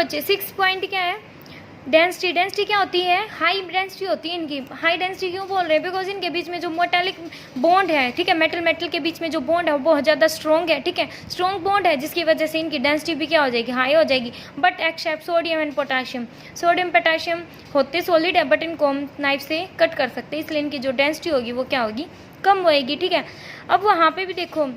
बच्चे 6 पॉइंट क्या है, डेंसिटी। डेंसिटी क्या होती है, हाई डेंसिटी होती है इनकी। हाई डेंसिटी क्यों बोल रहे हैं, बिकॉज इनके बीच में जो मेटालिक बॉन्ड है, ठीक है, मेटल मेटल के बीच में जो बॉन्ड है वो बहुत ज़्यादा स्ट्रॉन्ग है, ठीक है, स्ट्रॉन्ग बॉन्ड है, जिसकी वजह से इनकी डेंसिटी भी क्या हो जाएगी, हाई हो जाएगी। But except sodium and potassium, sodium potassium होते सॉलिड है, बट इनको हम नाइफ से कट कर सकते हैं, इसलिए इनकी जो डेंसिटी होगी वो क्या होगी, कम होएगी, ठीक है। अब वहाँ पे भी देखो,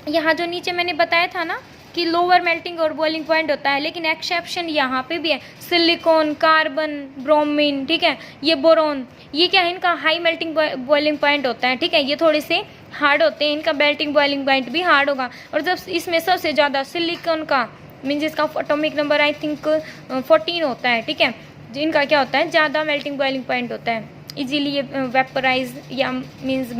यहाँ जो नीचे मैंने बताया था ना कि लोअर मेल्टिंग और बॉइलिंग पॉइंट होता है, लेकिन एक्सेप्शन यहाँ पे भी है, सिलिकॉन, कार्बन, ब्रोमीन, ठीक है, ये बोरॉन, ये क्या है, इनका हाई मेल्टिंग बॉइलिंग पॉइंट होता है, ठीक है, ये थोड़े से हार्ड होते हैं, इनका मेल्टिंग बॉइलिंग पॉइंट भी हार्ड होगा। और जब इसमें सबसे ज़्यादा सिलिकॉन का मीन्स इसका एटॉमिक नंबर आई थिंक 14 होता है, ठीक है, इनका क्या होता है, ज़्यादा मेल्टिंग बॉइलिंग पॉइंट होता है, इजीली ये वेपराइज या मीन्स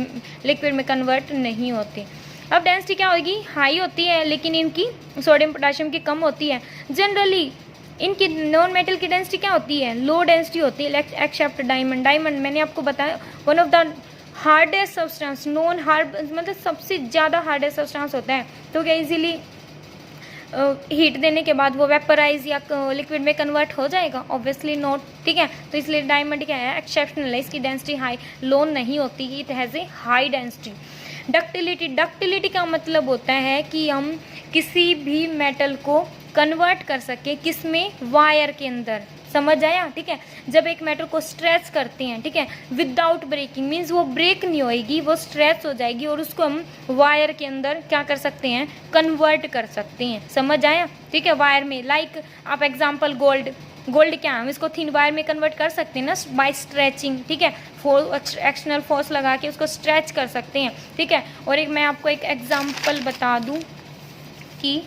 लिक्विड में कन्वर्ट नहीं होते। अब डेंसिटी क्या होगी, हाई होती है, लेकिन इनकी सोडियम पोटाशियम की कम होती है। जनरली इनकी नॉन मेटल की डेंसिटी क्या होती है, लो डेंसिटी होती है, एक्सेप्ट डायमंड। डायमंड मैंने आपको बताया one of the hardest substance, non hard मतलब सबसे ज़्यादा हार्डेस्ट सब्सटेंस होता है, तो क्या इजीली हीट देने के बाद वो वेपराइज या लिक्विड में कन्वर्ट हो जाएगा, ऑब्वियसली नॉट, ठीक है। तो इसलिए डायमंड क्या है, एक्सेप्शनल है, इसकी डेंसिटी हाई लो नहीं होती, it has a high density. Ductility, ductility का मतलब होता है कि हम किसी भी मेटल को कन्वर्ट कर सके, किसमें, वायर के अंदर, समझ आया, ठीक है। जब एक मेटल को स्ट्रेच करते हैं, ठीक है, विदाउट ब्रेकिंग मीन्स वो ब्रेक नहीं होएगी, वो स्ट्रेच हो जाएगी और उसको हम वायर के अंदर क्या कर सकते हैं, कन्वर्ट कर सकते हैं, समझ आया, ठीक है। वायर में लाइक आप एग्जांपल गोल्ड, गोल्ड क्या हम इसको थिन वायर में कन्वर्ट कर सकते हैं ना बाय स्ट्रेचिंग, ठीक है, एक्सटर्नल फोर्स लगा के उसको स्ट्रेच कर सकते हैं, ठीक है। और एक मैं आपको एक एग्जांपल बता दूं कि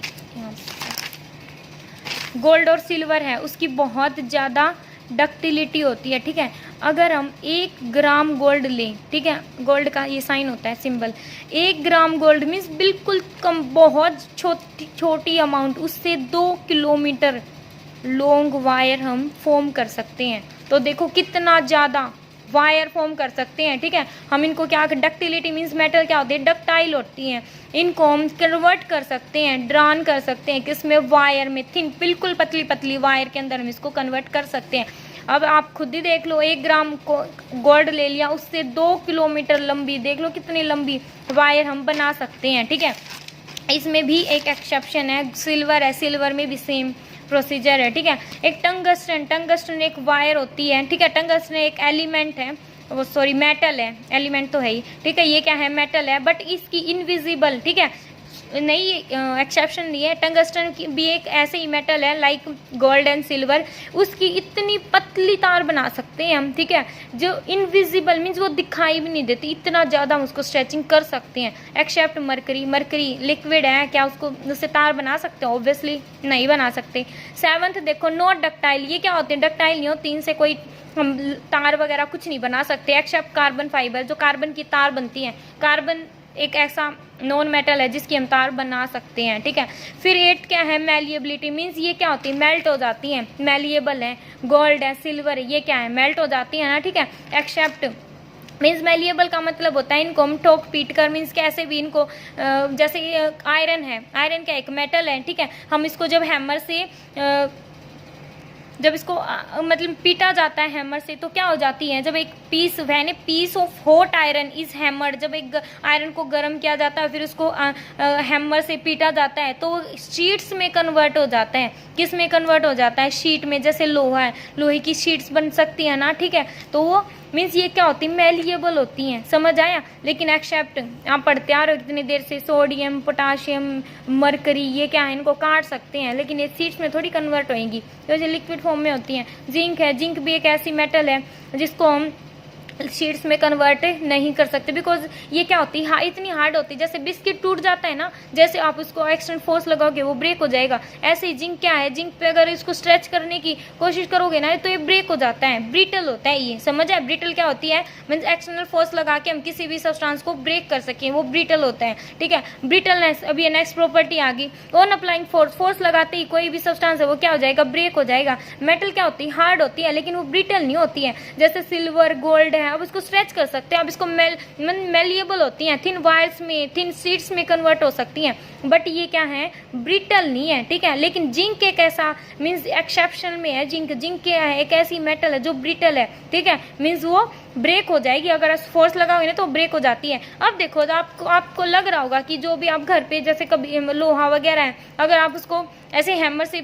गोल्ड और सिल्वर है, उसकी बहुत ज़्यादा डक्टिलिटी होती है, ठीक है। अगर हम 1 ग्राम गोल्ड लें, ठीक है, गोल्ड का ये साइन होता है सिंबल, 1 ग्राम गोल्ड मीन्स बिल्कुल कम, बहुत छोटी अमाउंट, उससे 2 किलोमीटर लॉन्ग वायर हम फॉर्म कर सकते हैं। तो देखो कितना ज़्यादा वायर फॉर्म कर सकते हैं, ठीक है। हम इनको क्या, डक्टिलिटी मीन्स मेटल क्या होती है, डक्टाइल होती हैं, इनको हम कन्वर्ट कर सकते हैं, ड्रान कर सकते हैं, किसमें, वायर में, थिन बिल्कुल पतली पतली वायर के अंदर हम इसको कन्वर्ट कर सकते हैं। अब आप खुद ही देख लो, 1 ग्राम को गोल्ड ले लिया, उससे 2 किलोमीटर लंबी, देख लो कितनी लंबी वायर हम बना सकते हैं, ठीक है। इसमें भी एक एक्सेप्शन है, सिल्वर है, सिल्वर में भी सेम प्रोसीजर है, ठीक है। एक टंगस्टन, टंगस्टन एक वायर होती है, ठीक है, टंगस्टन एक एलिमेंट है, वो सॉरी मेटल है, एलिमेंट तो है ही, ठीक है, ये क्या है, मेटल है, बट इसकी इनविजिबल, ठीक है, नहीं एक्सेप्शन नहीं है, टंगस्टन की भी एक ऐसे ही मेटल है लाइक गोल्ड एंड सिल्वर, उसकी इतनी पतली तार बना सकते हैं हम, ठीक है, जो इनविजिबल मीन्स वो दिखाई भी नहीं देती, इतना ज़्यादा हम उसको स्ट्रेचिंग कर सकते हैं। एक्सेप्ट मरकरी, मरकरी लिक्विड है, क्या उसको उससे तार बना सकते हैं, ऑब्वियसली नहीं बना सकते। 7th देखो, नॉट डक्टाइल, ये क्या होते हैं, डक्टाइल नहीं होती, इनसे कोई हम तार वगैरह कुछ नहीं बना सकते। एक्सेप्ट कार्बन फाइबर, जो कार्बन की तार बनती है, कार्बन एक ऐसा नॉन मेटल है जिसकी हम तार बना सकते हैं, ठीक है। फिर 8 क्या है, मैलिएबिलिटी मीन्स ये क्या होती है, मेल्ट हो जाती हैं, मैलिएबल है, गोल्ड है, सिल्वर है, ये क्या है, मेल्ट हो जाती है ना, ठीक है। एक्सेप्ट मीन्स मैलिएबल का मतलब होता है इनको हम ठोक पीट कर, मीन्स कैसे भी इनको जैसे आयरन है, आयरन क्या एक मेटल है, ठीक है, हम इसको जब हैमर से जब इसको मतलब पीटा जाता है हैमर से, तो क्या हो जाती है, जब एक piece when a piece of hot iron is hammer, जब एक आयरन को गर्म किया जाता है फिर उसको हैमर से पीटा जाता है, तो शीट्स में कन्वर्ट हो जाता है, किस में कन्वर्ट हो जाता है, शीट में, जैसे लोहा है, लोहे की शीट्स बन सकती है ना, ठीक है। तो वो मीन्स ये क्या होती है, मैलिएबल होती हैं, समझ आया। लेकिन एक्सेप्ट आप पढ़ते आ रहे हो कितनी देर से, सोडियम, पोटाशियम, मरकरी, ये क्या है, इनको काट सकते हैं, लेकिन ये शीट्स में थोड़ी कन्वर्ट होएंगी, तो ये लिक्विड फॉर्म में होती हैं। जिंक है, जिंक भी एक ऐसी मेटल है जिसको हम शीट्स में कन्वर्ट नहीं कर सकते, बिकॉज ये क्या होती है, इतनी हार्ड होती है, जैसे बिस्किट टूट जाता है ना, जैसे आप उसको एक्सटेंड फोर्स लगाओगे वो ब्रेक हो जाएगा, ऐसे ही जिंक क्या है, जिंक पे अगर इसको स्ट्रेच करने की कोशिश करोगे ना तो ये ब्रेक हो जाता है, ब्रिटल होता है, ये समझ आए। ब्रिटल क्या होती है, मीन्स एक्सटर्नल फोर्स लगा के हम किसी भी सब्सटेंस को ब्रेक कर सकें, वो ब्रिटल होता है, ठीक है। ब्रिटलनेस, अभी ये नेक्स्ट प्रॉपर्टी आ गई, ऑन अप्लाइंग फोर्स, फोर्स लगाते ही कोई भी सब्सटेंस है वो क्या हो जाएगा, ब्रेक हो जाएगा। मेटल क्या होती है, हार्ड होती है, लेकिन वो ब्रिटल नहीं होती है, जैसे सिल्वर, गोल्ड है अब इसको स्ट्रेच कर सकते हैं, अब इसको मेलिएबल होती हैं, थिन वायर्स में, थिन शीट्स में कन्वर्ट हो सकती हैं, बट ये क्या है, ब्रिटल नहीं है, ठीक है। लेकिन जिंक एक ऐसा मीन्स एक्सेप्शन में है, जिंक क्या है, एक ऐसी मेटल है जो ब्रिटल है, ठीक है, मीन्स वो ब्रेक हो जाएगी, अगर फोर्स लगाओगे ना तो ब्रेक हो जाती है। अब देखो, तो आपको लग रहा होगा कि जो भी आप घर पे जैसे कभी लोहा वगैरह है, अगर आप उसको ऐसे हैमर से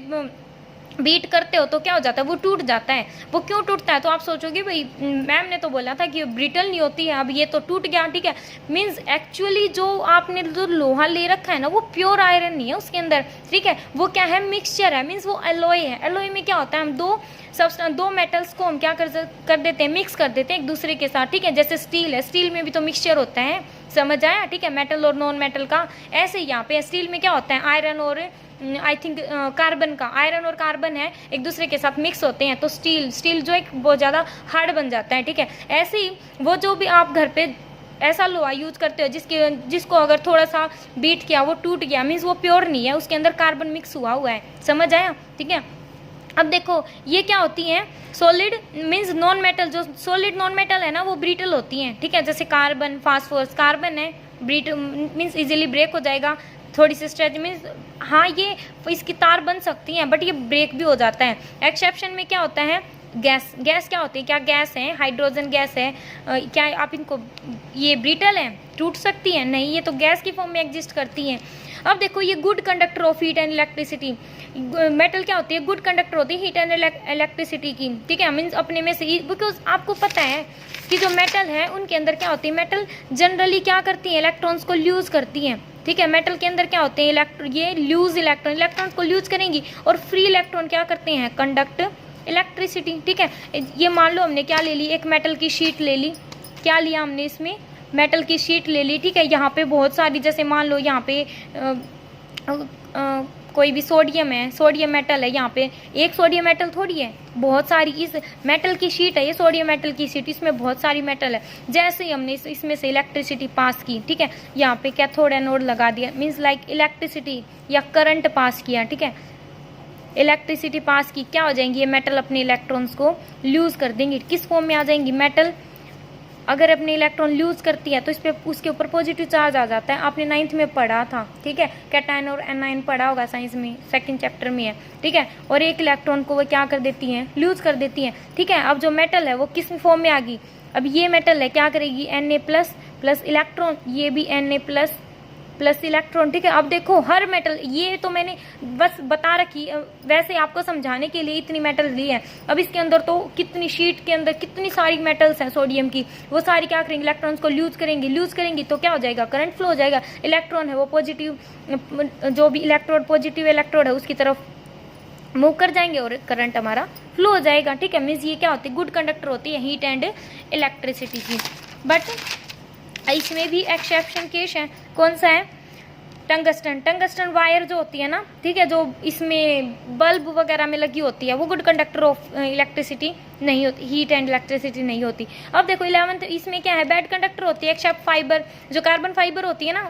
बीट करते हो तो क्या हो जाता है, वो टूट जाता है। वो क्यों टूटता है, तो आप सोचोगे भाई मैम ने तो बोला था कि ब्रिटल नहीं होती है, अब ये तो टूट गया, ठीक है। मीन्स एक्चुअली जो आपने जो लोहा ले रखा है ना, वो प्योर आयरन नहीं है उसके अंदर, ठीक है, वो क्या है, मिक्सचर है, मीन्स वो एलॉय है। एलॉय में क्या होता है, हम दो मेटल्स को हम क्या कर देते हैं, मिक्स कर देते हैं एक दूसरे के साथ, ठीक है। जैसे स्टील है, स्टील में भी तो मिक्सचर होता है, समझ आया, ठीक है, मेटल और नॉन मेटल का। ऐसे यहाँ पे स्टील में क्या होता है, आयरन और आई थिंक कार्बन का, आयरन और कार्बन है एक दूसरे के साथ मिक्स होते हैं तो स्टील जो एक बहुत ज़्यादा हार्ड बन जाता है, ठीक है। ऐसे ही वो जो भी आप घर पे ऐसा लोहा यूज करते हो जिसको अगर थोड़ा सा बीट किया वो टूट गया, मीन्स वो प्योर नहीं है, उसके अंदर कार्बन मिक्स हुआ है, समझ आया, ठीक है। अब देखो ये क्या होती हैं, सॉलिड मीन्स नॉन मेटल, जो सॉलिड नॉन मेटल है ना वो ब्रिटल होती हैं, ठीक है। जैसे कार्बन, फास्फोरस, कार्बन है ब्रिटल मीन्स इजीली ब्रेक हो जाएगा, थोड़ी सी स्ट्रेच मीन्स हाँ ये इसकी तार बन सकती हैं, बट ये ब्रेक भी हो जाता है। एक्सेप्शन में क्या होता है, गैस क्या होती है, क्या गैस है, हाइड्रोजन गैस है, क्या आप इनको, ये ब्रिटल है, टूट सकती है, नहीं, ये तो गैस की फॉर्म में एग्जिस्ट करती हैं। अब देखो ये good conductor of heat and electricity, metal क्या होती है, गुड कंडक्टर होती है हीट एंड इलेक्ट्रिसिटी की, ठीक है, मीन्स अपने में से, बिकॉज आपको पता है कि जो मेटल है उनके अंदर क्या होती है, मेटल जनरली क्या करती है, इलेक्ट्रॉन्स को लूज करती हैं, ठीक है। मेटल के अंदर क्या होते हैं, ये लूज इलेक्ट्रॉन्स को लूज करेंगी और फ्री इलेक्ट्रॉन क्या करते हैं, कंडक्ट इलेक्ट्रिसिटी, ठीक है। ये मान लो हमने क्या ले ली, एक मेटल की शीट ले ली, क्या लिया हमने इसमें, मेटल की शीट ले ली, ठीक है। यहाँ पे बहुत सारी, जैसे मान लो यहाँ पे कोई भी सोडियम है, सोडियम मेटल है, यहाँ पे एक सोडियम मेटल थोड़ी है, बहुत सारी इस मेटल की शीट है, ये सोडियम मेटल की शीट, इसमें बहुत सारी मेटल है। जैसे ही हमने इसमें से इलेक्ट्रिसिटी पास की, ठीक है, यहाँ पे कैथोड एनोड लगा दिया, मीन्स लाइक इलेक्ट्रिसिटी या करंट पास किया, ठीक है, इलेक्ट्रिसिटी पास की, क्या हो जाएंगी ये मेटल अपने इलेक्ट्रॉन्स को लूज कर देंगी, किस फॉर्म में आ जाएंगी, मेटल अगर अपने इलेक्ट्रॉन लूज करती है तो इस पे उसके ऊपर पॉजिटिव चार्ज आ जाता है, आपने 9th में पढ़ा था, ठीक है, कैटायन और एनायन पढ़ा होगा साइंस में, 2nd चैप्टर में है, ठीक है। और एक इलेक्ट्रॉन को वो क्या कर देती हैं, लूज कर देती हैं, ठीक है। अब जो मेटल है वो किस फॉर्म में आ गई, अब ये मेटल है क्या करेगी, Na+ इलेक्ट्रॉन, ये भी Na+ इलेक्ट्रॉन, ठीक है। अब देखो हर मेटल, ये तो मैंने बस बता रखी, वैसे आपको समझाने के लिए इतनी मेटल ली है। अब इसके अंदर तो कितनी शीट के अंदर कितनी सारी मेटल्स हैं सोडियम की, वो सारी क्या करेंगी, इलेक्ट्रॉन्स को लूज करेंगी तो क्या हो जाएगा, करंट फ्लो हो जाएगा। इलेक्ट्रॉन है वो पॉजिटिव, जो भी इलेक्ट्रोड पॉजिटिव इलेक्ट्रोड है उसकी तरफ मूव कर जाएंगे और करंट हमारा फ्लो हो जाएगा, ठीक है। मीन्स ये क्या होती है, गुड कंडक्टर होती है हीट एंड इलेक्ट्रिसिटी की। बट इसमें भी एक्सेप्शन केस है, कौन सा है, टंगस्टन वायर जो होती है ना, ठीक है, जो इसमें बल्ब वगैरह में लगी होती है, वो गुड कंडक्टर ऑफ इलेक्ट्रिसिटी नहीं होती, हीट एंड इलेक्ट्रिसिटी नहीं होती। अब देखो 11th इसमें क्या है, बैड कंडक्टर होती है, एक्सेप्ट फाइबर, जो कार्बन फाइबर होती है ना,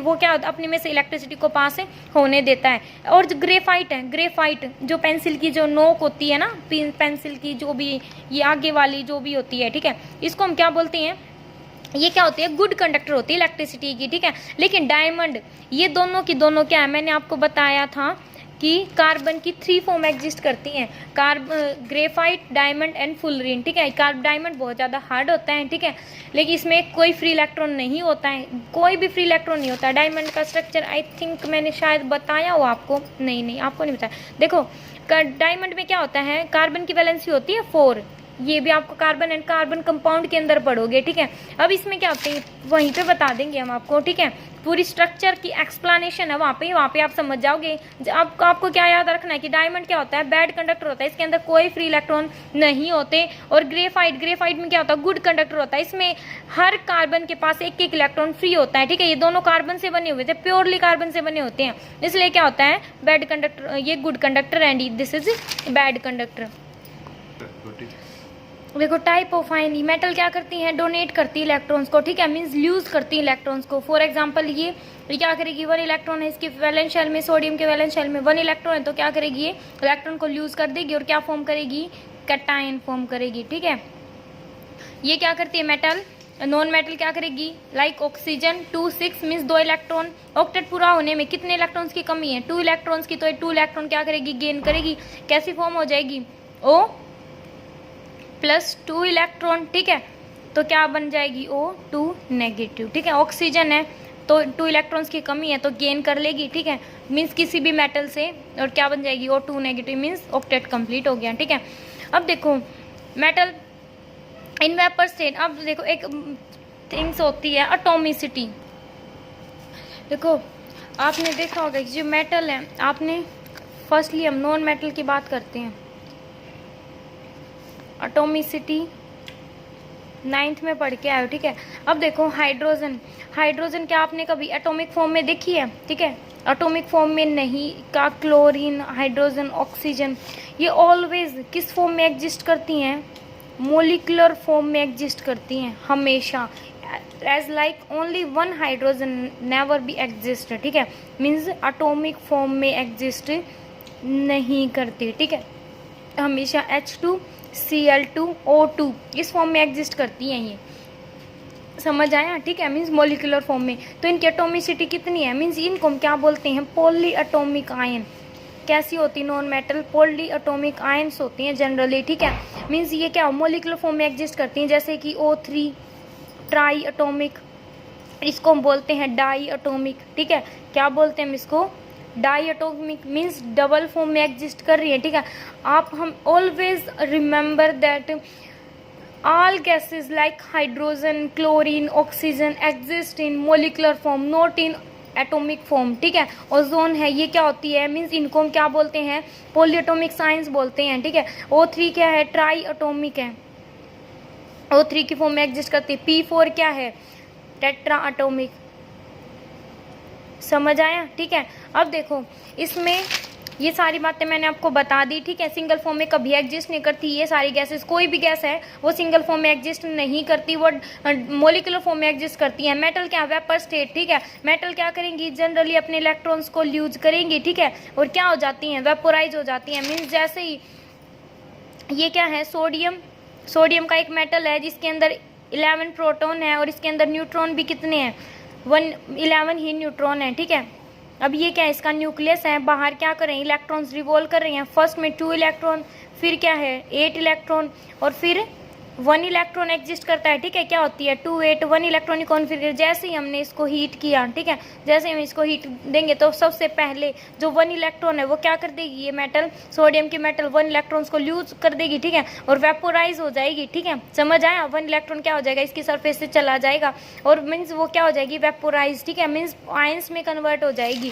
वो क्या अपने में से इलेक्ट्रिसिटी को पास होने देता है। और जो ग्रेफाइट है, ग्रेफाइट जो पेंसिल की जो नोक होती है ना, पेंसिल की जो भी ये आगे वाली जो भी होती है, ठीक है, इसको हम क्या बोलते हैं, ये क्या होती है, गुड कंडक्टर होती है इलेक्ट्रिसिटी की, ठीक है। लेकिन डायमंड, ये दोनों की दोनों क्या है, मैंने आपको बताया था कि कार्बन की 3 फॉर्म एग्जिस्ट करती हैं, ग्रेफाइट, डायमंड एंड फुलरीन, ठीक है। डायमंड बहुत ज़्यादा हार्ड होता है, ठीक है, लेकिन इसमें कोई फ्री इलेक्ट्रॉन नहीं होता है, कोई भी फ्री इलेक्ट्रॉन नहीं होता है। डायमंड का स्ट्रक्चर आई थिंक मैंने शायद बताया हो आपको, नहीं आपको नहीं बताया। देखो डायमंड में क्या होता है, कार्बन की वैलेंसी होती है 4, ये भी आपको कार्बन एंड कार्बन कंपाउंड के अंदर पढ़ोगे, ठीक है। अब इसमें क्या होते हैं वहीं पे बता देंगे हम आपको, ठीक है, पूरी स्ट्रक्चर की एक्सप्लेनेशन है वहाँ पे आप समझ जाओगे। आपको क्या याद रखना है कि डायमंड क्या होता है, बैड कंडक्टर होता है, इसके अंदर कोई फ्री इलेक्ट्रॉन नहीं होते। और ग्रेफाइट में क्या होता है, गुड कंडक्टर होता है, इसमें हर कार्बन के पास एक इलेक्ट्रॉन फ्री होता है, ठीक है। ये दोनों कार्बन से बने हुए थे, प्योरली कार्बन से बने होते हैं, इसलिए क्या होता है बैड कंडक्टर, ये good conductor and this is bad conductor. देखो टाइप ऑफ आयन, मेटल क्या करती हैं, डोनेट करती है इलेक्ट्रॉन्स को, ठीक है, मींस यूज करती है इलेक्ट्रॉन्स को। फॉर एग्जांपल ये क्या करेगी, 1 इलेक्ट्रॉन है इसके वैलेंस शेल में, सोडियम के वैलेंस शेल में 1 इलेक्ट्रॉन है, तो क्या करेगी ये इलेक्ट्रॉन को यूज कर देगी और क्या फॉर्म करेगी, कैटायन फॉर्म करेगी, ठीक है। ये क्या करती है मेटल, नॉन मेटल क्या करेगी, like oxygen 2 6 means 2 electron, octet पूरा होने में कितने इलेक्ट्रॉन्स की कमी है, 2 इलेक्ट्रॉन्स की, तो ये 2 इलेक्ट्रॉन क्या करेगी, गेन करेगी, कैसी फॉर्म हो जाएगी, O प्लस 2 इलेक्ट्रॉन, ठीक है, तो क्या बन जाएगी O2 नेगेटिव, ठीक है, ऑक्सीजन है तो 2 इलेक्ट्रॉन्स की कमी है तो गेन कर लेगी, ठीक है, मीन्स किसी भी मेटल से, और क्या बन जाएगी O2 negative, means octet complete हो गया, ठीक है। अब देखो मेटल इन वेपर स्टेट, अब देखो एक थिंग्स होती है एटॉमिसिटी। देखो आपने देखा होगा कि जो मेटल है, आपने फर्स्टली हम नॉन मेटल की बात करते हैं, एटॉमिसिटी 9th में पढ़ के आए हो, ठीक है। अब देखो हाइड्रोजन, हाइड्रोजन क्या आपने कभी एटॉमिक फॉर्म में देखी है, ठीक है, एटॉमिक फॉर्म में नहीं का, क्लोरीन, हाइड्रोजन, ऑक्सीजन, ये ऑलवेज किस फॉर्म में एग्जिस्ट करती हैं, मोलिकुलर फॉर्म में एग्जिस्ट करती हैं हमेशा, as like only one hydrogen never be exist, ठीक है, मीन्स एटॉमिक फॉर्म में एग्जिस्ट नहीं करती, ठीक है, हमेशा H2Cl2O2 इस फॉर्म में एग्जिस्ट करती हैं, ये समझ आया, ठीक है, मीन्स मोलिकुलर फॉर्म में। तो इनकी एटॉमिसिटी कितनी है, मीन्स इनको हम क्या बोलते हैं, पॉली एटॉमिक आयन। कैसी होती, non metal poly atomic ions होती हैं जनरली, ठीक है, मीन्स ये क्या मोलिकुलर फॉर्म में एग्जिस्ट करती हैं, जैसे कि O3 ट्राई एटॉमिक, इसको हम बोलते हैं डाई एटॉमिक, ठीक है, क्या बोलते हैं हम इसको, diatomic, means double form में एग्जिस्ट कर रही है, ठीक है। आप हम always remember that all gases like hydrogen, chlorine, oxygen exist in molecular form, not in atomic form, ठीक है। ओजोन है, ये क्या होती है, मीन्स इनको हम क्या बोलते हैं, पॉलीएटॉमिक साइंस बोलते हैं, ठीक है। O3 क्या है, ट्राई एटॉमिक है, O3 की फॉर्म में एग्जिस्ट करती है। P4 क्या है, टेट्रा एटॉमिक, समझ आया, ठीक है। अब देखो इसमें ये सारी बातें मैंने आपको बता दी, ठीक है, सिंगल फॉर्म में कभी एग्जिस्ट नहीं करती ये सारी गैसेस, कोई भी गैस है वो सिंगल फॉर्म में एग्जिस्ट नहीं करती, वो मोलिकुलर फॉर्म में एग्जिस्ट करती है। मेटल क्या, वेपर स्टेट, ठीक है, मेटल क्या करेंगी, जनरली अपने इलेक्ट्रॉन्स को ल्यूज करेंगी, ठीक है, और क्या हो जाती हैं, वेपोराइज हो जाती हैं, मीन्स जैसे ही ये क्या है, सोडियम, सोडियम का एक मेटल है जिसके अंदर 11 प्रोटॉन है और इसके अंदर न्यूट्रॉन भी कितने हैं, 11 ही न्यूट्रॉन है, ठीक है। अब ये क्या है, इसका न्यूक्लियस है, बाहर क्या कर रहे हैं, इलेक्ट्रॉन्स रिवॉल्व कर रहे हैं, फर्स्ट में 2 इलेक्ट्रॉन, फिर क्या है 8 इलेक्ट्रॉन, और फिर 1 इलेक्ट्रॉन एग्जिस्ट करता है, ठीक है, क्या होती है 2 8 1 इलेक्ट्रॉनिक कॉन्फिगरेशन। जैसे ही हमने इसको हीट किया, ठीक है, जैसे ही हम इसको हीट देंगे तो सबसे पहले जो 1 इलेक्ट्रॉन है वो क्या कर देगी, ये मेटल, सोडियम की मेटल 1 इलेक्ट्रॉन्स को लूज कर देगी, ठीक है, और वेपोराइज हो जाएगी, ठीक है, समझ आया। 1 इलेक्ट्रॉन क्या हो जाएगा, इसकी सरफेस से चला जाएगा और मीन्स वो क्या हो जाएगी, वेपोराइज, ठीक है, मीन्स आयंस में कन्वर्ट हो जाएगी।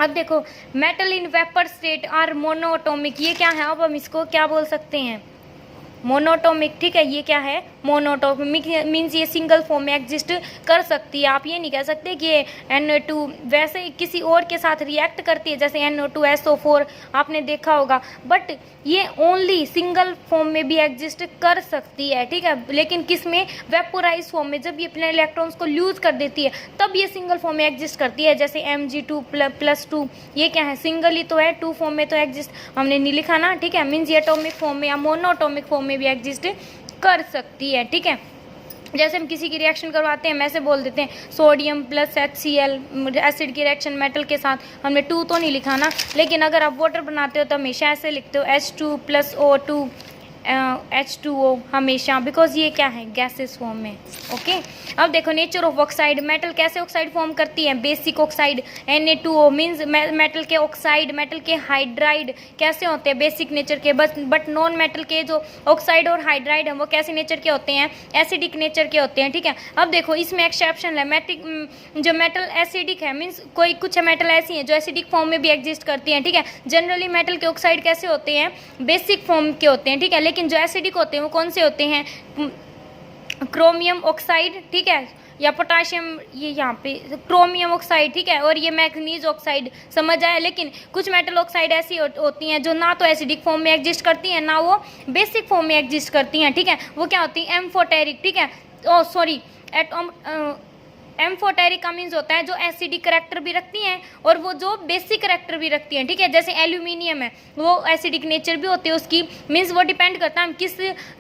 अब देखो metal in vapour state are monoatomic, ये क्या है, अब हम इसको क्या बोल सकते हैं, मोनोटॉमिक, ठीक है, ये क्या है, मोनोटॉमिक मीन्स ये सिंगल फॉर्म में एग्जिस्ट कर सकती है। आप ये नहीं कह सकते कि ये NO2 वैसे किसी और के साथ रिएक्ट करती है, जैसे NO2SO4 आपने देखा होगा, बट ये ओनली सिंगल फॉर्म में भी एग्जिस्ट कर सकती है, ठीक है, लेकिन किस में, वेपोराइज फॉर्म में, जब ये अपने इलेक्ट्रॉन्स को लूज कर देती है तब ये सिंगल फॉर्म में एग्जिस्ट करती है, जैसे Mg2+2, ये क्या है, सिंगल ही तो है, 2 फॉर्म में तो एग्जिस्ट हमने नहीं लिखा ना, ठीक है, मीन्स ये एटॉमिक फॉर्म में या मोनोएटॉमिक फॉर्म में भी एग्जिस्ट कर सकती है, ठीक है। जैसे हम किसी की रिएक्शन करवाते हैं, हम ऐसे बोल देते हैं सोडियम प्लस HCl, एसिड की रिएक्शन मेटल के साथ, हमने 2 तो नहीं लिखा ना, लेकिन अगर आप वाटर बनाते हो तो हमेशा ऐसे लिखते हो H2+O2 H2O हमेशा, बिकॉज ये क्या है, गैसेस फॉर्म में, ओके। अब देखो नेचर ऑफ ऑक्साइड, मेटल कैसे ऑक्साइड फॉर्म करती है, basic oxide Na2O, means metal के ऑक्साइड, मेटल के हाइड्राइड कैसे होते हैं, बेसिक नेचर के, बट नॉन मेटल के जो ऑक्साइड और हाइड्राइड हैं वो कैसे नेचर के होते हैं, एसिडिक नेचर के होते हैं, ठीक है। अब देखो इसमें एक्सेप्शन है, जो मेटल एसिडिक है, मीन्स कोई कुछ मेटल ऐसी हैं जो एसिडिक फॉर्म में भी एग्जिस्ट करती हैं, ठीक है। जनरली मेटल के ऑक्साइड कैसे होते हैं, बेसिक फॉर्म के होते हैं, ठीक है, लेकिन जो एसिडिक होते हैं वो कौन से होते हैं, क्रोमियम ऑक्साइड, ठीक है, या पोटाशियम, ये यहाँ पे क्रोमियम ऑक्साइड, ठीक है, और ये मैग्नीज ऑक्साइड, समझ आया। लेकिन कुछ मेटल ऑक्साइड ऐसी होती हैं जो ना तो एसिडिक फॉर्म में एग्जिस्ट करती हैं ना वो बेसिक फॉर्म में एग्जिस्ट करती हैं, ठीक है, वो क्या होती है, एम्फोटेरिक, ठीक है, ओ सॉरी एम्फोटेरिक अमीन्स होता है जो एसिडिक करेक्टर भी रखती हैं और वो जो बेसिक करेक्टर भी रखती हैं, ठीक है। जैसे एल्यूमिनियम है, वो एसिडिक नेचर भी होती है उसकी, मीन्स वो डिपेंड करता है हम किस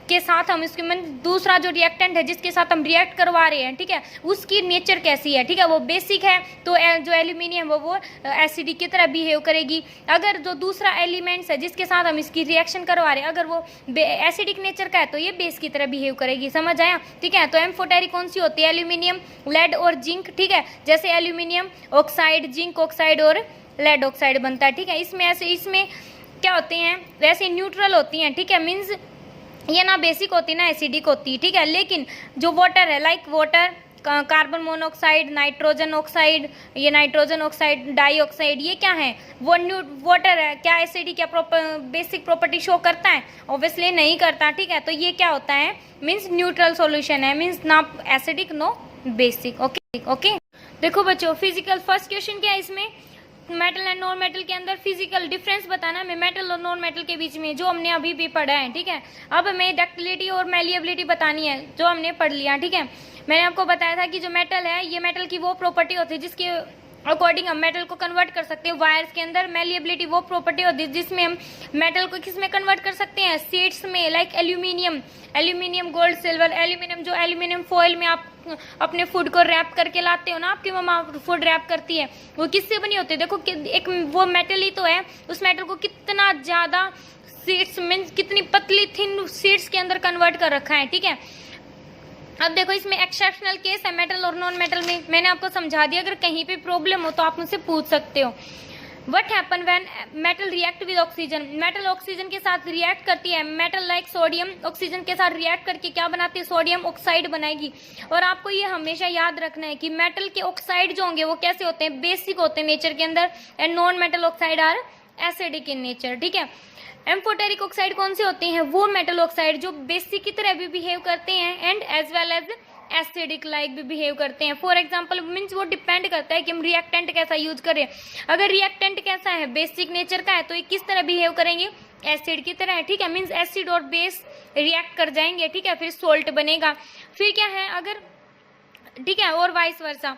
के साथ हम इसके मीन दूसरा जो रिएक्टेंट है जिसके साथ हम रिएक्ट करवा रहे हैं, ठीक है, उसकी नेचर कैसी है, ठीक है। वो बेसिक है तो जो एल्यूमिनियम वो एसिडिक की तरह बिहेव करेगी। अगर जो दूसरा एलिमेंट्स है जिसके साथ हम इसकी रिएक्शन करवा रहे हैं अगर वो एसिडिक नेचर का है तो ये बेस की तरह बिहेव करेगी, समझ आया, ठीक है। तो एम्फोटेरिक कौन सी होती है, एल्यूमिनियम, लेड और जिंक, ठीक है। जैसे एल्यूमिनियम ऑक्साइड, जिंक ऑक्साइड और लेड ऑक्साइड बनता है, ठीक है। इसमें क्या होते हैं, वैसे न्यूट्रल होती हैं, ठीक है, मीन्स ये ना बेसिक होती ना एसिडिक होती, ठीक है। लेकिन जो वाटर है, like water, carbon monoxide, nitrogen oxide, ये नाइट्रोजन ऑक्साइड, डाइऑक्साइड, ये क्या है, वो वाटर है, क्या एसिडिक या बेसिक प्रॉपर्टी शो करता है, ऑब्वियसली नहीं करता, ठीक है। तो ये क्या होता है, मीन्स न्यूट्रल सॉल्यूशन है, मीन्स ना एसिडिक नो बेसिक, ओके। देखो बच्चों, फिजिकल फर्स्ट क्वेश्चन क्या है इसमें, मेटल एंड नॉन मेटल के अंदर फिजिकल डिफरेंस बताना है मेटल और नॉन मेटल के बीच में, जो हमने अभी भी पढ़ा है, ठीक है। अब हमें डक्टिलिटी और मैलिएबिलिटी बतानी है, जो हमने पढ़ लिया, ठीक है। मैंने आपको बताया था कि जो मेटल है, ये मेटल की वो प्रॉपर्टी होती है जिसके अकॉर्डिंग हम मेटल को कन्वर्ट कर सकते हैं वायर्स के अंदर। मैलिएबिलिटी वो प्रॉपर्टी होती है जिसमें हम मेटल को किस में कन्वर्ट कर सकते हैं, सीड्स में, like aluminium, gold, silver. Aluminium, जो एल्यूमिनियम फॉइल में आप अपने फूड को रैप करके लाते हो ना, आपकी मम्मा फूड रैप करती है, वो किससे बनी होती है, देखो एक वो मेटल ही तो है, उस मेटल को कितना ज्यादा सीड्स मीन्स कितनी पतली थिन सीड्स के अंदर कन्वर्ट कर रखा है, ठीक है। अब देखो इसमें एक्सेप्शनल केस है मेटल और नॉन मेटल में, मैंने आपको समझा दिया, अगर कहीं पे प्रॉब्लम हो तो आप मुझसे पूछ सकते हो। What happen when metal react with oxygen? Metal oxygen के साथ रिएक्ट करती है, मेटल लाइक सोडियम ऑक्सीजन के साथ रिएक्ट करके क्या बनाती है, सोडियम ऑक्साइड बनाएगी। और आपको ये हमेशा याद रखना है कि मेटल के ऑक्साइड जो होंगे वो कैसे होते हैं, बेसिक होते हैं नेचर के अंदर, and non metal oxide are acidic in nature, ठीक है। एम्फोटेरिक ऑक्साइड कौन से होते हैं, वो मेटल ऑक्साइड जो बेसिक की तरह भी बिहेव करते हैं and as well as acidic like भी बिहेव करते हैं। फॉर एग्जाम्पल मीन्स वो डिपेंड करता है कि हम रिएक्टेंट कैसा यूज करें। अगर रिएक्टेंट कैसा है, बेसिक नेचर का है, तो ये किस तरह बिहेव करेंगे, एसिड की तरह है, ठीक है। मीन्स एसिड और बेस रिएक्ट कर जाएंगे, ठीक है, फिर सोल्ट बनेगा। फिर क्या है, अगर ठीक है, और वाइस वर्सा,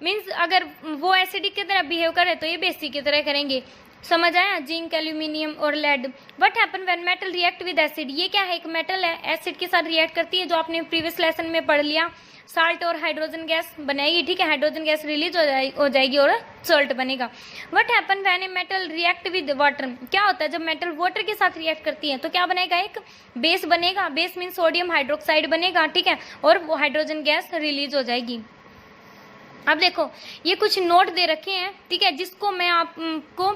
मीन्स अगर वो एसिडिक की तरह बिहेव करे तो ये बेसिक की तरह करेंगे, समझ आया। जिंक, एल्यूमिनियम और lead. What happen when metal react with acid, ये क्या है, एक मेटल है, एसिड के साथ रिएक्ट करती है, जो आपने प्रीवियस लेसन में पढ़ लिया, साल्ट और हाइड्रोजन गैस बनाएगी, ठीक है, हाइड्रोजन गैस रिलीज हो जाएगी और सॉल्ट बनेगा। What happen when a metal react with water, क्या होता है जब मेटल वाटर के साथ रिएक्ट करती है तो क्या बनेगा, एक बेस बनेगा, बेस मीन सोडियम हाइड्रोक्साइड बनेगा, ठीक है, और वो हाइड्रोजन गैस रिलीज हो जाएगी। अब देखो ये कुछ नोट दे रखे हैं, ठीक है, जिसको मैं आपको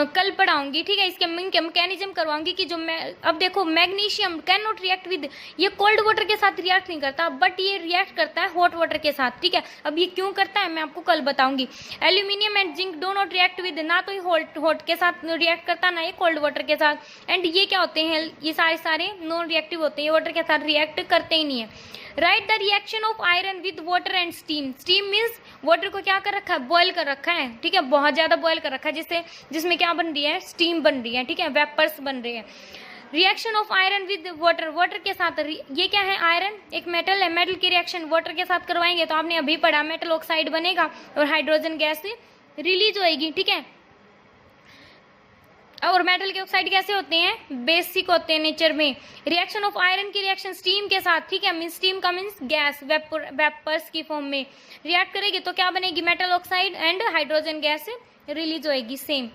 कल पढ़ाऊंगी, ठीक है, इसके मैकेनिज्म करवाऊंगी कि जो मैं अब देखो magnesium can not react with, ये कोल्ड वाटर के साथ रिएक्ट नहीं करता, बट ये रिएक्ट करता है हॉट वाटर के साथ, ठीक है। अब ये क्यों करता है मैं आपको कल बताऊंगी। Aluminium and zinc do not react with, ना तो ये हॉट के साथ रिएक्ट करता, ना ये कोल्ड वाटर के साथ, एंड ये क्या होते हैं, ये सारे नॉन रिएक्टिव होते हैं, ये वाटर के साथ रिएक्ट करते ही नहीं है। Right the reaction of iron with water and steam, steam means water को क्या कर रखा है, बॉयल कर रखा है, ठीक है, बहुत ज्यादा बॉयल कर रखा है, जिसमें क्या बन रही है, स्टीम बन रही है, ठीक है, वेपर्स बन रहे हैं। Reaction of iron with water, water के साथ, ये क्या है, आयरन एक मेटल है, मेटल की रिएक्शन वाटर के साथ करवाएंगे तो आपने अभी पढ़ा, मेटल ऑक्साइड बनेगा और हाइड्रोजन गैस रिलीज होएगी, ठीक है। और मेटल के ऑक्साइड कैसे होते हैं, बेसिक होते हैं नेचर में। रिएक्शन ऑफ आयरन की रिएक्शन स्टीम के साथ, ठीक है, मींस स्टीम का मींस गैस, वेपर्स की फॉर्म में रिएक्ट करेगी तो क्या बनेगी, metal oxide and hydrogen gas release होएगी, सेम।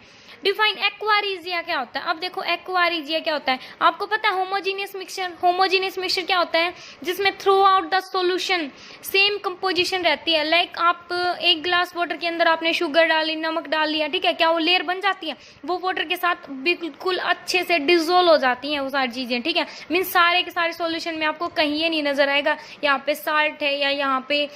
डिफाइन एक्वारिजिया क्या होता है, अब देखो एक्वारिजिया क्या होता है, आपको पता है होमोजीनियस मिक्सचर, होमोजीनियस मिक्सचर क्या होता है, जिसमें through out the solution same composition रहती है। लाइक आप एक ग्लास वाटर के अंदर आपने शुगर डाली, नमक डाल लिया, ठीक है, क्या वो लेयर बन जाती है, वो वाटर के साथ बिल्कुल अच्छे से डिजोल्व हो जाती हैं वो सारी चीजें, ठीक है। मीन्स सारे के सारे सॉल्यूशन में आपको कहीं ये नहीं नजर आएगा यहाँ पे साल्ट है या यहाँ पे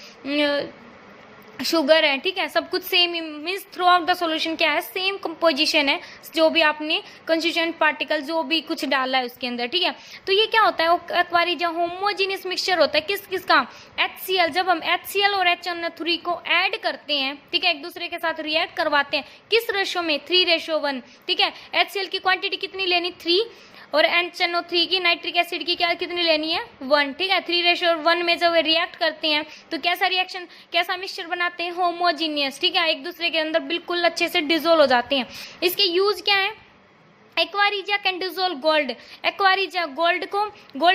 शुगर है, ठीक है, सब कुछ same, means through out the solution क्या है, सेम कंपोजिशन है, जो भी आपने कंस्टिट्यूएंट पार्टिकल जो भी कुछ डाला है उसके अंदर, ठीक है। तो ये क्या होता है, एक्वारिजिया होमोजीनियस मिक्सचर होता है, किस का, HCl, जब हम HCl और HNO3 को ऐड करते हैं, ठीक है, एक दूसरे के साथ रिएक्ट करवाते हैं, किस रेशो में, 3:1, ठीक है। HCl की क्वांटिटी कितनी लेनी, 3, और NHNO3 की नाइट्रिक एसिड की क्या कितनी लेनी है 1, ठीक है। 3:1 में जब रिएक्ट करते हैं तो कैसा रिएक्शन, कैसा मिक्सचर बनाते हैं, होमोजीनियस, ठीक है, एक दूसरे के अंदर बिल्कुल अच्छे से डिजोल्व हो जाते हैं। इसके यूज क्या है, aqua regia can dissolve gold, aqua regia gold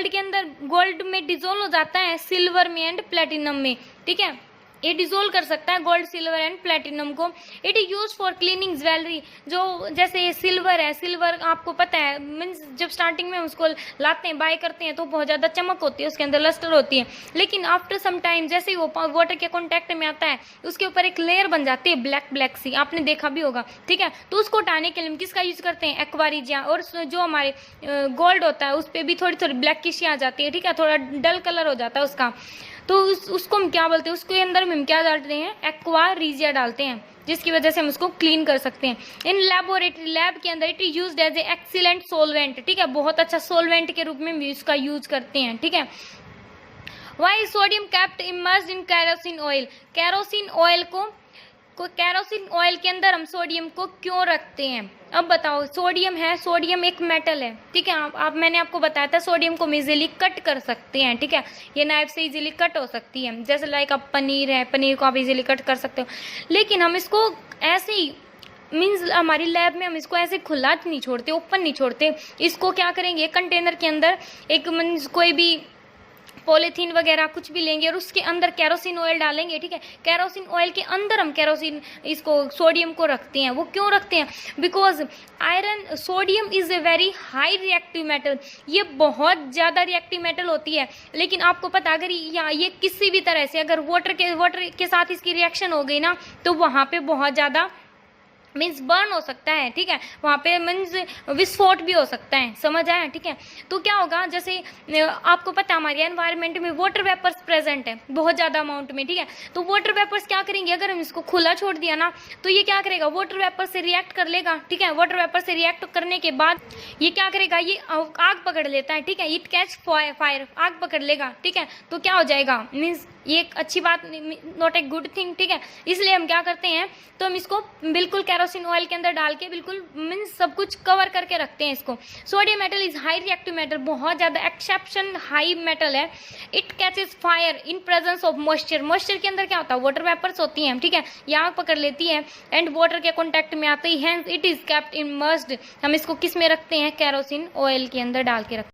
के अंदर, गोल्ड में डिजोल्व हो जाता है सिल्वर में एंड प्लेटिनम में, ठीक है, ये डिजोल्व कर सकता है गोल्ड, सिल्वर एंड प्लेटिनम को। It is use for cleaning jewellery, जो जैसे ये सिल्वर है, सिल्वर आपको पता है मीन्स जब स्टार्टिंग में उसको लाते हैं, बाय करते हैं तो बहुत ज़्यादा चमक होती है, उसके अंदर लस्टर होती है, लेकिन आफ्टर सम टाइम जैसे ही वो वाटर के कॉन्टैक्ट में आता है उसके ऊपर एक लेयर बन जाती है ब्लैक ब्लैक सी, आपने देखा भी होगा, ठीक है। तो उसको हटाने के लिए हम किसका यूज करते हैं, एक्वा रिजिया। और जो हमारे गोल्ड होता है उस पर भी थोड़ी थोड़ी ब्लैकिश आ जाती है, ठीक है, थोड़ा डल कलर हो जाता है उसका, तो उसको हम क्या बोलते हैं, उसके अंदर हम क्या डालते हैं, एक्वा रिजिया डालते हैं, जिसकी वजह से हम उसको क्लीन कर सकते हैं। इन लैबोरेटरी, लैब के अंदर it is used as a excellent solvent, ठीक है, बहुत अच्छा सोलवेंट के रूप में भी इसका यूज करते हैं, ठीक है। Why sodium kept immersed in kerosene oil, kerosene oil को कैरोसिन ऑयल के अंदर हम सोडियम को क्यों रखते हैं। अब बताओ, सोडियम है, सोडियम एक मेटल है, ठीक है, आप मैंने आपको बताया था सोडियम को हम इजीली कट कर सकते हैं, ठीक है, ये नाइफ से इजीली कट हो सकती है, जैसे लाइक अब पनीर है, पनीर को आप इजीली कट कर सकते हो, लेकिन हम इसको ऐसे ही मीन्स हमारी लैब में हम इसको ऐसे खुला नहीं छोड़ते, ओपन नहीं छोड़ते, इसको क्या करेंगे, कंटेनर के अंदर एक मीन्स कोई भी पॉलीथीन वगैरह कुछ भी लेंगे और उसके अंदर कैरोसिन ऑयल डालेंगे, ठीक है, कैरोसिन ऑयल के अंदर हम कैरोसिन इसको सोडियम को रखते हैं। वो क्यों रखते हैं, because iron, sodium is a very high reactive metal, ये बहुत ज़्यादा रिएक्टिव मेटल होती है, लेकिन आपको पता अगर ये किसी भी तरह से अगर वाटर के साथ इसकी रिएक्शन हो गई ना तो वहाँ पे बहुत ज़्यादा मीन्स बर्न हो सकता है, ठीक है, वहाँ पे मीन्स विस्फोट भी हो सकता है, समझ आया, ठीक है। तो क्या होगा, जैसे आपको पता है हमारे एनवायरनमेंट में वाटर वेपर्स प्रेजेंट है बहुत ज़्यादा अमाउंट में, ठीक है, तो वाटर वेपर्स क्या करेंगे, अगर हम इसको खुला छोड़ दिया ना तो ये क्या करेगा, वाटर वेपर से रिएक्ट कर लेगा, ठीक है, वाटर वेपर से रिएक्ट करने के बाद ये क्या करेगा, ये आग पकड़ लेता है, ठीक है, इट कैच फायर, आग पकड़ लेगा, ठीक है, तो क्या हो जाएगा, मीन्स ये एक अच्छी बात, नॉट ए गुड थिंग, ठीक है, इसलिए हम क्या करते हैं, तो हम इसको बिल्कुल कैरोसिन ऑयल के अंदर डाल के बिल्कुल मीन्स सब कुछ कवर करके रखते हैं इसको। Sodium metal is high reactive metal, बहुत ज़्यादा एक्सेप्शन हाई मेटल है। It catches fire in presence of moisture, moisture के अंदर क्या होता है, वाटर वेपर्स होती हैं, ठीक है, ये आग पकड़ लेती है एंड वाटर के कॉन्टैक्ट में आते ही, hence it is kept immersed, हम इसको किस में रखते हैं, कैरोसिन ऑयल के अंदर डाल के रखते हैं।